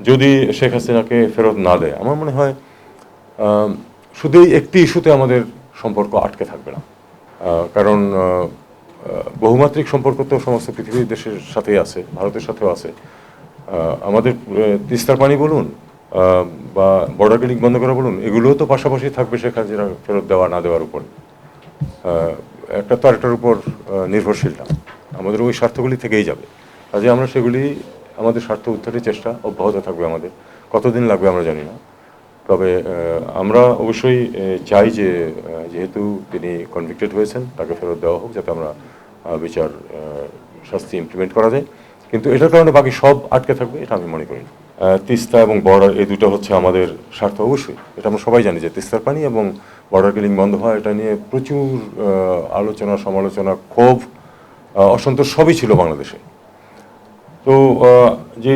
যদি শেখ হাসিনাকে ফেরত না দেয়, আমার মনে হয় শুধু এই একটি ইস্যুতে আমাদের সম্পর্ক আটকে থাকবে না। কারণ বহুমাত্রিক সম্পর্ক তো সমস্ত পৃথিবীর দেশের সাথেই আছে, ভারতের সাথেও আছে। আমাদের তিস্তার পানি বলুন বা বর্ডার ক্লিনিক বন্ধ করা বলুন, এগুলোও তো পাশাপাশি থাকবে শেখ হাসিনা ফেরত দেওয়া না দেওয়ার উপর। একটা তো আরেকটার উপর নির্ভরশীল না, আমাদের ওই স্বার্থগুলি থেকেই যাবে। কাজে আমরা সেগুলি আমাদের স্বার্থ উদ্ধারের চেষ্টা অব্যাহত থাকবে আমাদের। কতদিন লাগবে আমরা জানি না, তবে আমরা অবশ্যই চাই যে যেহেতু তিনি কনভিক্টেড হয়েছেন তাকে ফেরত দেওয়া হোক, যাতে আমরা বিচার শাস্তি ইমপ্লিমেন্ট করা যায়। কিন্তু এটার কারণে বাকি সব আটকে থাকবে এটা আমি মনে করি না। তিস্তা এবং বর্ডার এই দুটো হচ্ছে আমাদের স্বার্থ অবশ্যই, এটা আমরা সবাই জানি যে তিস্তার পানি এবং বর্ডার কিলিং বন্ধ হয়, এটা নিয়ে প্রচুর আলোচনা সমালোচনা ক্ষোভ অসন্তোষ সবই ছিল বাংলাদেশে। তো যে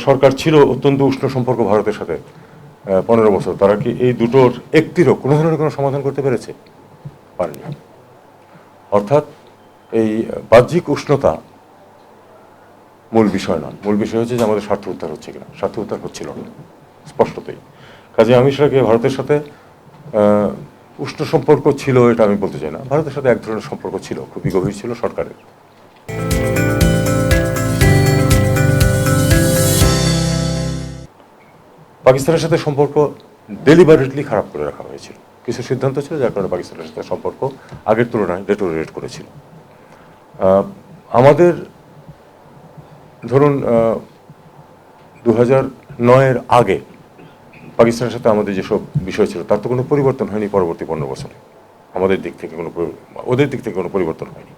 সরকার ছিল অত্যন্ত উষ্ণ সম্পর্ক ভারতের সাথে 15 বছর, তারা কি এই দুটোর একটিরও কোনো ধরনের কোনো সমাধান করতে পেরেছে? পারেনি। অর্থাৎ এই বাহ্যিক উষ্ণতা মূল বিষয় নয়, মূল বিষয় হচ্ছে যে আমাদের স্বার্থ উদ্ধার হচ্ছে কিনা। স্বার্থ উদ্ধার হচ্ছিল না স্পষ্টতই। কাজে আমি সেটাকে ভারতের সাথে উষ্ণ সম্পর্ক ছিল এটা আমি বলতে চাই না, ভারতের সাথে এক ধরনের সম্পর্ক ছিল, খুবই গভীর ছিল সরকারের। পাকিস্তানের সাথে সম্পর্ক ডেলিবারেটলি খারাপ করে রাখা হয়েছিল, কিছু সিদ্ধান্ত ছিল যার কারণে পাকিস্তানের সাথে সম্পর্ক আগের তুলনায় ডেটোরিয়েট করেছিল। আমাদের ধরুন 2009-এর আগে পাকিস্তানের সাথে আমাদের যেসব বিষয় ছিল তার তো কোনো পরিবর্তন হয়নি পরবর্তী 15 বছরে। আমাদের দিক থেকে কোনো, ওদের দিক থেকে কোনো পরিবর্তন হয়নি।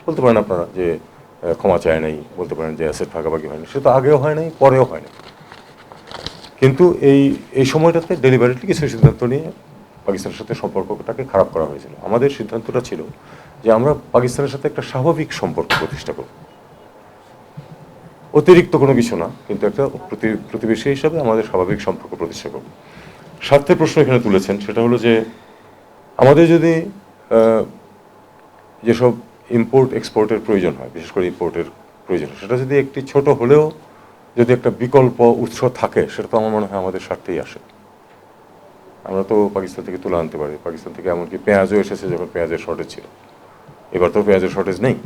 বলতে পারেন আপনারা যে ক্ষমা চায় নাই, বলতে পারেন যে অ্যাসেট ভাগাভাগি হয়নি, সে তো আগেও হয় নাই পরেও হয় নাই। কিন্তু এই সময়টাতে ডেলিভারিটলি কিছু সিদ্ধান্ত নিয়ে পাকিস্তানের সাথে সম্পর্কটাকে খারাপ করা হয়েছিল। আমাদের সিদ্ধান্তটা ছিল যে আমরা পাকিস্তানের সাথে একটা স্বাভাবিক সম্পর্ক প্রতিষ্ঠা করব, অতিরিক্ত কোনো কিছু না, কিন্তু একটা প্রতিবেশী হিসাবে আমাদের স্বাভাবিক সম্পর্ক প্রতিষ্ঠা করব। স্বার্থের প্রশ্ন এখানে তুলেছেন, সেটা হলো যে আমাদের যদি যেসব ইম্পোর্ট এক্সপোর্টের প্রয়োজন হয়, বিশেষ করে ইম্পোর্টের প্রয়োজন, সেটা যদি একটি ছোট হলেও যদি একটা বিকল্প উৎস থাকে, সেটা তো আমার মনে হয় আমাদের স্বার্থেই আসে। আমরা তো পাকিস্তান থেকে তুলে আনতে পারি, পাকিস্তান থেকে এমনকি পেঁয়াজও এসেছে যখন পেঁয়াজের শর্টেজ ছিল। এবার তো পেঁয়াজের শর্টেজ নেই,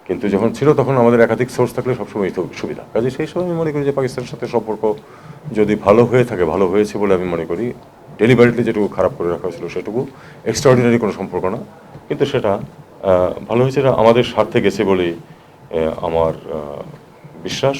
কিন্তু যখন ছিল তখন আমাদের একাধিক সোর্স থাকলে সবসময় তো সুবিধা। কাজে সেই সময় আমি মনে করি যে পাকিস্তানের সাথে সম্পর্ক যদি ভালো হয়ে থাকে, ভালো হয়েছে বলে আমি মনে করি। ডেলিভারিটলি যেটুকু খারাপ করে রাখা হয়েছিল সেটুকু এক্সট্রাঅর্ডিনারি কোনো সম্পর্ক না, কিন্তু সেটা ভালো হয়েছে, এটা আমাদের স্বার্থে গেছে বলেই আমার বিশ্বাস।